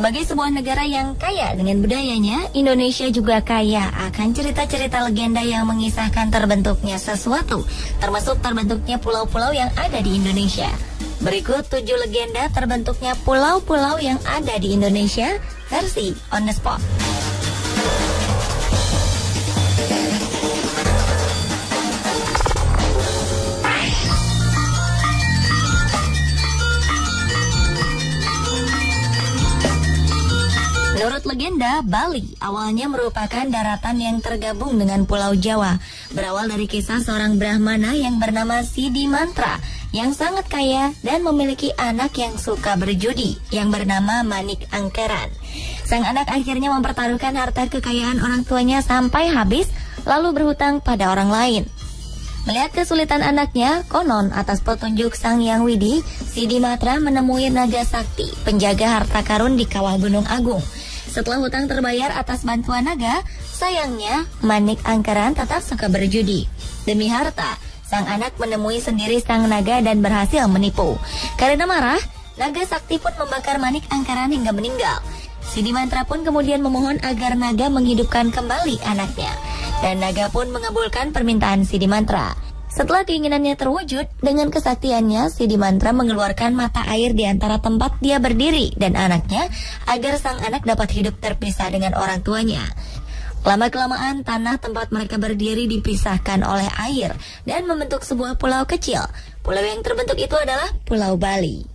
Sebagai sebuah negara yang kaya dengan budayanya, Indonesia juga kaya akan cerita-cerita legenda yang mengisahkan terbentuknya sesuatu, termasuk terbentuknya pulau-pulau yang ada di Indonesia. Berikut 7 legenda terbentuknya pulau-pulau yang ada di Indonesia, versi On The Spot. Menurut legenda, Bali awalnya merupakan daratan yang tergabung dengan Pulau Jawa. Berawal dari kisah seorang Brahmana yang bernama Sidi Mantra, yang sangat kaya dan memiliki anak yang suka berjudi, yang bernama Manik Angkeran. Sang anak akhirnya mempertaruhkan harta kekayaan orang tuanya sampai habis, lalu berhutang pada orang lain. Melihat kesulitan anaknya, konon atas petunjuk Sang Hyang Widi, Sidi Mantra menemui naga sakti, penjaga harta karun di kawah Gunung Agung. Setelah hutang terbayar atas bantuan naga, sayangnya Manik Angkeran tetap suka berjudi. Demi harta, sang anak menemui sendiri sang naga dan berhasil menipu. Karena marah, naga sakti pun membakar Manik Angkeran hingga meninggal. Sidi Mantra pun kemudian memohon agar naga menghidupkan kembali anaknya. Dan naga pun mengabulkan permintaan Sidi Mantra. Setelah keinginannya terwujud, dengan kesaktiannya, Sidi Mantra mengeluarkan mata air di antara tempat dia berdiri dan anaknya, agar sang anak dapat hidup terpisah dengan orang tuanya. Lama-kelamaan, tanah tempat mereka berdiri dipisahkan oleh air dan membentuk sebuah pulau kecil. Pulau yang terbentuk itu adalah Pulau Bali.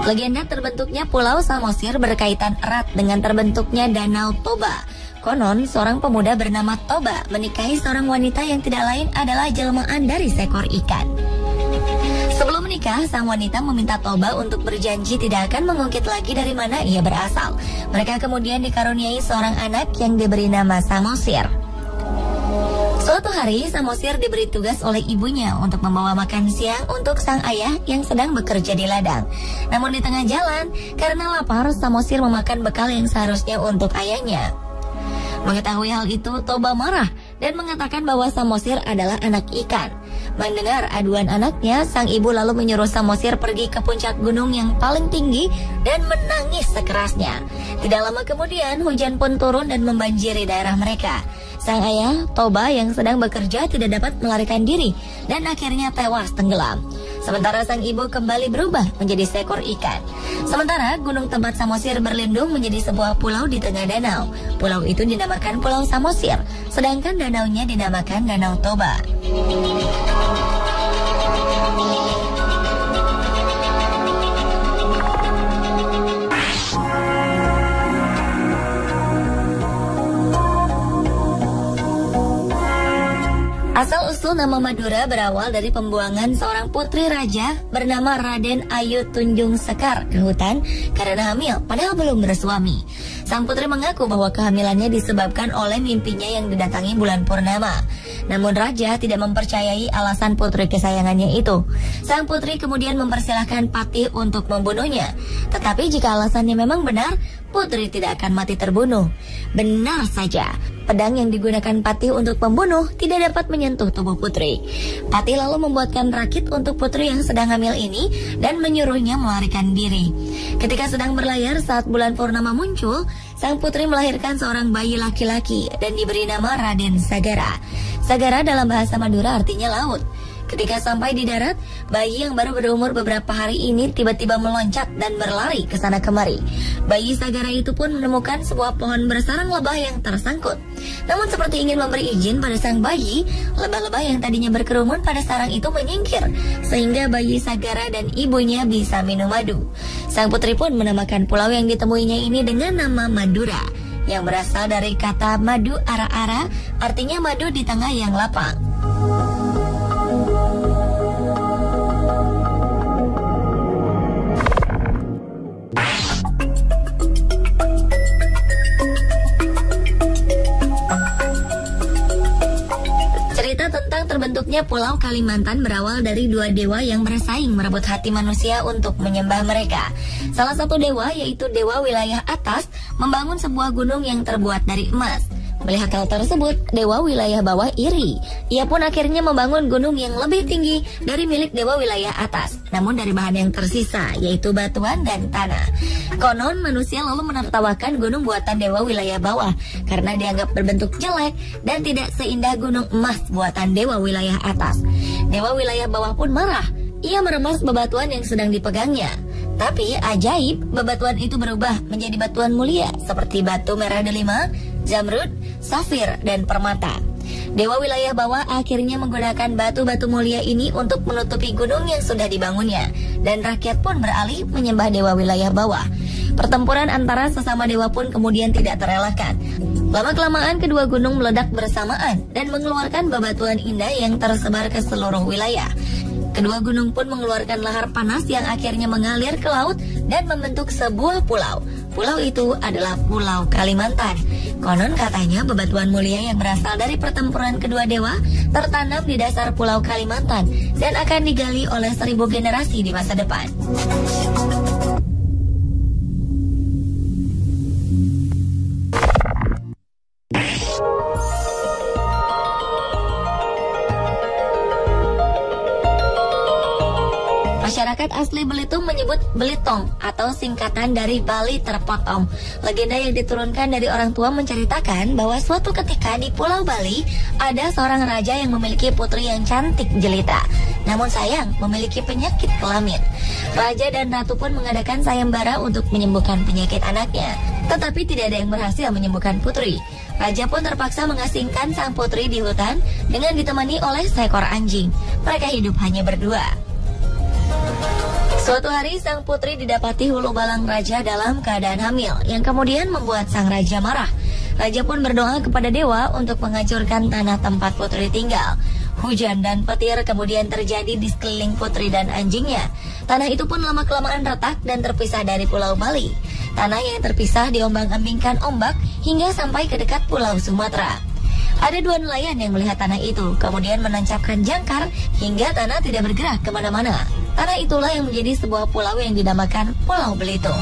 Legenda terbentuknya Pulau Samosir berkaitan erat dengan terbentuknya Danau Toba. Konon, seorang pemuda bernama Toba menikahi seorang wanita yang tidak lain adalah jelmaan dari seekor ikan. Sebelum menikah, sang wanita meminta Toba untuk berjanji tidak akan mengungkit lagi dari mana ia berasal. Mereka kemudian dikaruniai seorang anak yang diberi nama Samosir. Suatu hari, Samosir diberi tugas oleh ibunya untuk membawa makan siang untuk sang ayah yang sedang bekerja di ladang. Namun di tengah jalan, karena lapar, Samosir memakan bekal yang seharusnya untuk ayahnya. Mengetahui hal itu, Toba marah dan mengatakan bahwa Samosir adalah anak ikan. Mendengar aduan anaknya, sang ibu lalu menyuruh Samosir pergi ke puncak gunung yang paling tinggi dan menangis sekerasnya. Tidak lama kemudian, hujan pun turun dan membanjiri daerah mereka. Sang ayah, Toba, yang sedang bekerja tidak dapat melarikan diri dan akhirnya tewas tenggelam. Sementara sang ibu kembali berubah menjadi seekor ikan. Sementara gunung tempat Samosir berlindung menjadi sebuah pulau di tengah danau. Pulau itu dinamakan Pulau Samosir, sedangkan danaunya dinamakan Danau Toba. Asal-usul nama Madura berawal dari pembuangan seorang putri raja bernama Raden Ayu Tunjung Sekar ke hutan karena hamil padahal belum bersuami. Sang putri mengaku bahwa kehamilannya disebabkan oleh mimpinya yang didatangi bulan purnama. Namun raja tidak mempercayai alasan putri kesayangannya itu. Sang putri kemudian mempersilahkan Patih untuk membunuhnya. Tetapi jika alasannya memang benar, putri tidak akan mati terbunuh. Benar saja, pedang yang digunakan Patih untuk membunuh tidak dapat menyentuh tubuh putri. Patih lalu membuatkan rakit untuk putri yang sedang hamil ini dan menyuruhnya melarikan diri. Ketika sedang berlayar saat bulan purnama muncul, sang putri melahirkan seorang bayi laki-laki dan diberi nama Raden Sagara. Sagara dalam bahasa Madura artinya laut. Ketika sampai di darat, bayi yang baru berumur beberapa hari ini tiba-tiba meloncat dan berlari ke sana kemari. Bayi Sagara itu pun menemukan sebuah pohon bersarang lebah yang tersangkut. Namun seperti ingin memberi izin pada sang bayi, lebah-lebah yang tadinya berkerumun pada sarang itu menyingkir, sehingga bayi Sagara dan ibunya bisa minum madu. Sang putri pun menamakan pulau yang ditemuinya ini dengan nama Madura, yang berasal dari kata madu ara-ara, artinya madu di tengah yang lapang. Cerita tentang terbentuknya Sebenarnya Pulau Kalimantan berawal dari dua dewa yang bersaing merebut hati manusia untuk menyembah mereka. Salah satu dewa, yaitu Dewa Wilayah Atas, membangun sebuah gunung yang terbuat dari emas. Melihat hal tersebut, Dewa Wilayah Bawah iri. Ia pun akhirnya membangun gunung yang lebih tinggi dari milik Dewa Wilayah Atas, namun dari bahan yang tersisa, yaitu batuan dan tanah. Konon, manusia lalu menertawakan gunung buatan Dewa Wilayah Bawah karena dianggap berbentuk jelek dan tidak seindah gunung emas buatan Dewa Wilayah Atas. Dewa Wilayah Bawah pun marah. Ia meremas bebatuan yang sedang dipegangnya. Tapi ajaib, bebatuan itu berubah menjadi batuan mulia seperti batu merah delima, zamrud, safir, dan permata. Dewa Wilayah Bawah akhirnya menggunakan batu-batu mulia ini untuk menutupi gunung yang sudah dibangunnya, dan rakyat pun beralih menyembah Dewa Wilayah Bawah. Pertempuran antara sesama dewa pun kemudian tidak terelakkan. Lama-kelamaan kedua gunung meledak bersamaan dan mengeluarkan bebatuan indah yang tersebar ke seluruh wilayah. Kedua gunung pun mengeluarkan lahar panas yang akhirnya mengalir ke laut dan membentuk sebuah pulau. Pulau itu adalah Pulau Kalimantan. Konon katanya bebatuan mulia yang berasal dari pertempuran kedua dewa tertanam di dasar Pulau Kalimantan dan akan digali oleh 1000 generasi di masa depan. Masyarakat asli Belitung menyebut Belitong atau singkatan dari Bali terpotong. Legenda yang diturunkan dari orang tua menceritakan bahwa suatu ketika di Pulau Bali ada seorang raja yang memiliki putri yang cantik jelita. Namun sayang, memiliki penyakit kelamin. Raja dan ratu pun mengadakan sayembara untuk menyembuhkan penyakit anaknya. Tetapi tidak ada yang berhasil menyembuhkan putri. Raja pun terpaksa mengasingkan sang putri di hutan dengan ditemani oleh seekor anjing. Mereka hidup hanya berdua. Suatu hari sang putri didapati hulu balang raja dalam keadaan hamil, yang kemudian membuat sang raja marah. Raja pun berdoa kepada dewa untuk menghancurkan tanah tempat putri tinggal. Hujan dan petir kemudian terjadi di sekeliling putri dan anjingnya. Tanah itu pun lama-kelamaan retak dan terpisah dari Pulau Bali. Tanah yang terpisah diombang-ambingkan ombak hingga sampai ke dekat Pulau Sumatera. Ada dua nelayan yang melihat tanah itu, kemudian menancapkan jangkar hingga tanah tidak bergerak kemana-mana. Tanah itulah yang menjadi sebuah pulau yang dinamakan Pulau Belitung.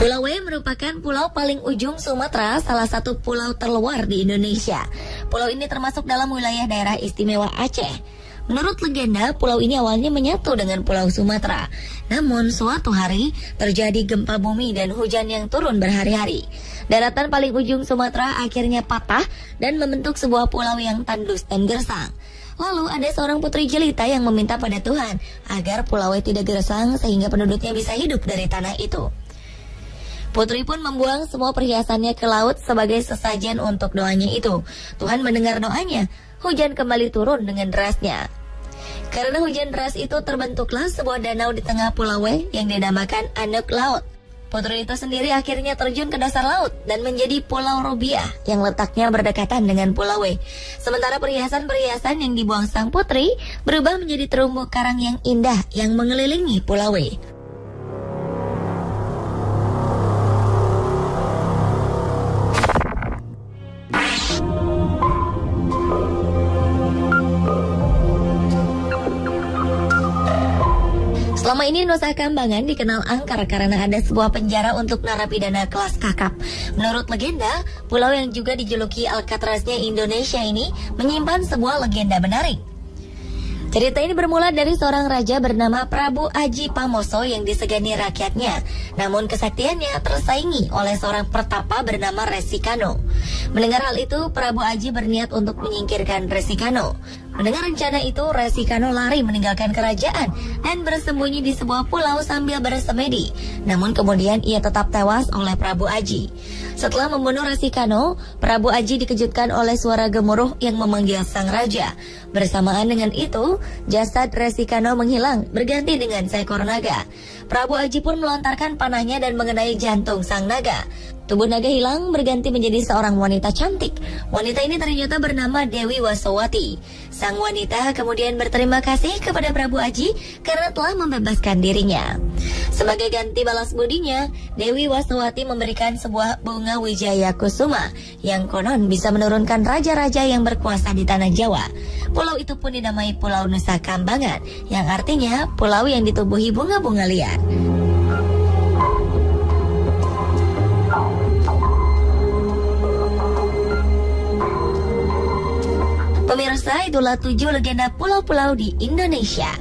Pulau W merupakan pulau paling ujung Sumatera, salah satu pulau terluar di Indonesia. Pulau ini termasuk dalam wilayah daerah istimewa Aceh. Menurut legenda, pulau ini awalnya menyatu dengan Pulau Sumatera. Namun suatu hari terjadi gempa bumi dan hujan yang turun berhari-hari. Daratan paling ujung Sumatera akhirnya patah dan membentuk sebuah pulau yang tandus dan gersang. Lalu ada seorang putri jelita yang meminta pada Tuhan agar pulau tidak gersang sehingga penduduknya bisa hidup dari tanah itu. Putri pun membuang semua perhiasannya ke laut sebagai sesajen untuk doanya itu. Tuhan mendengar doanya. Hujan kembali turun dengan derasnya. Karena hujan deras itu terbentuklah sebuah danau di tengah Pulau W yang dinamakan Anek Laut. Putri itu sendiri akhirnya terjun ke dasar laut dan menjadi Pulau Rubiah yang letaknya berdekatan dengan Pulau W. Sementara perhiasan-perhiasan yang dibuang sang putri berubah menjadi terumbu karang yang indah yang mengelilingi Pulau W. Selama ini Nusa Kambangan dikenal angker karena ada sebuah penjara untuk narapidana kelas kakap. Menurut legenda, pulau yang juga dijuluki Alcatraznya Indonesia ini menyimpan sebuah legenda menarik. Cerita ini bermula dari seorang raja bernama Prabu Aji Pamoso yang disegani rakyatnya. Namun kesaktiannya tersaingi oleh seorang pertapa bernama Resikano. Mendengar hal itu, Prabu Aji berniat untuk menyingkirkan Resikano. Mendengar rencana itu, Resikano lari meninggalkan kerajaan dan bersembunyi di sebuah pulau sambil bersemedi. Namun kemudian ia tetap tewas oleh Prabu Aji. Setelah membunuh Resikano, Prabu Aji dikejutkan oleh suara gemuruh yang memanggil sang raja. Bersamaan dengan itu, jasad Resikano menghilang berganti dengan seekor naga. Prabu Aji pun melontarkan panahnya dan mengenai jantung sang naga. Tubuh naga hilang berganti menjadi seorang wanita cantik. Wanita ini ternyata bernama Dewi Wasowati. Sang wanita kemudian berterima kasih kepada Prabu Aji karena telah membebaskan dirinya. Sebagai ganti balas budinya, Dewi Waswati memberikan sebuah bunga Wijaya Kusuma yang konon bisa menurunkan raja-raja yang berkuasa di tanah Jawa. Pulau itu pun dinamai Pulau Nusa Kambangan, yang artinya pulau yang ditubuhi bunga-bunga liar. Pemirsa, itulah 7 legenda pulau-pulau di Indonesia.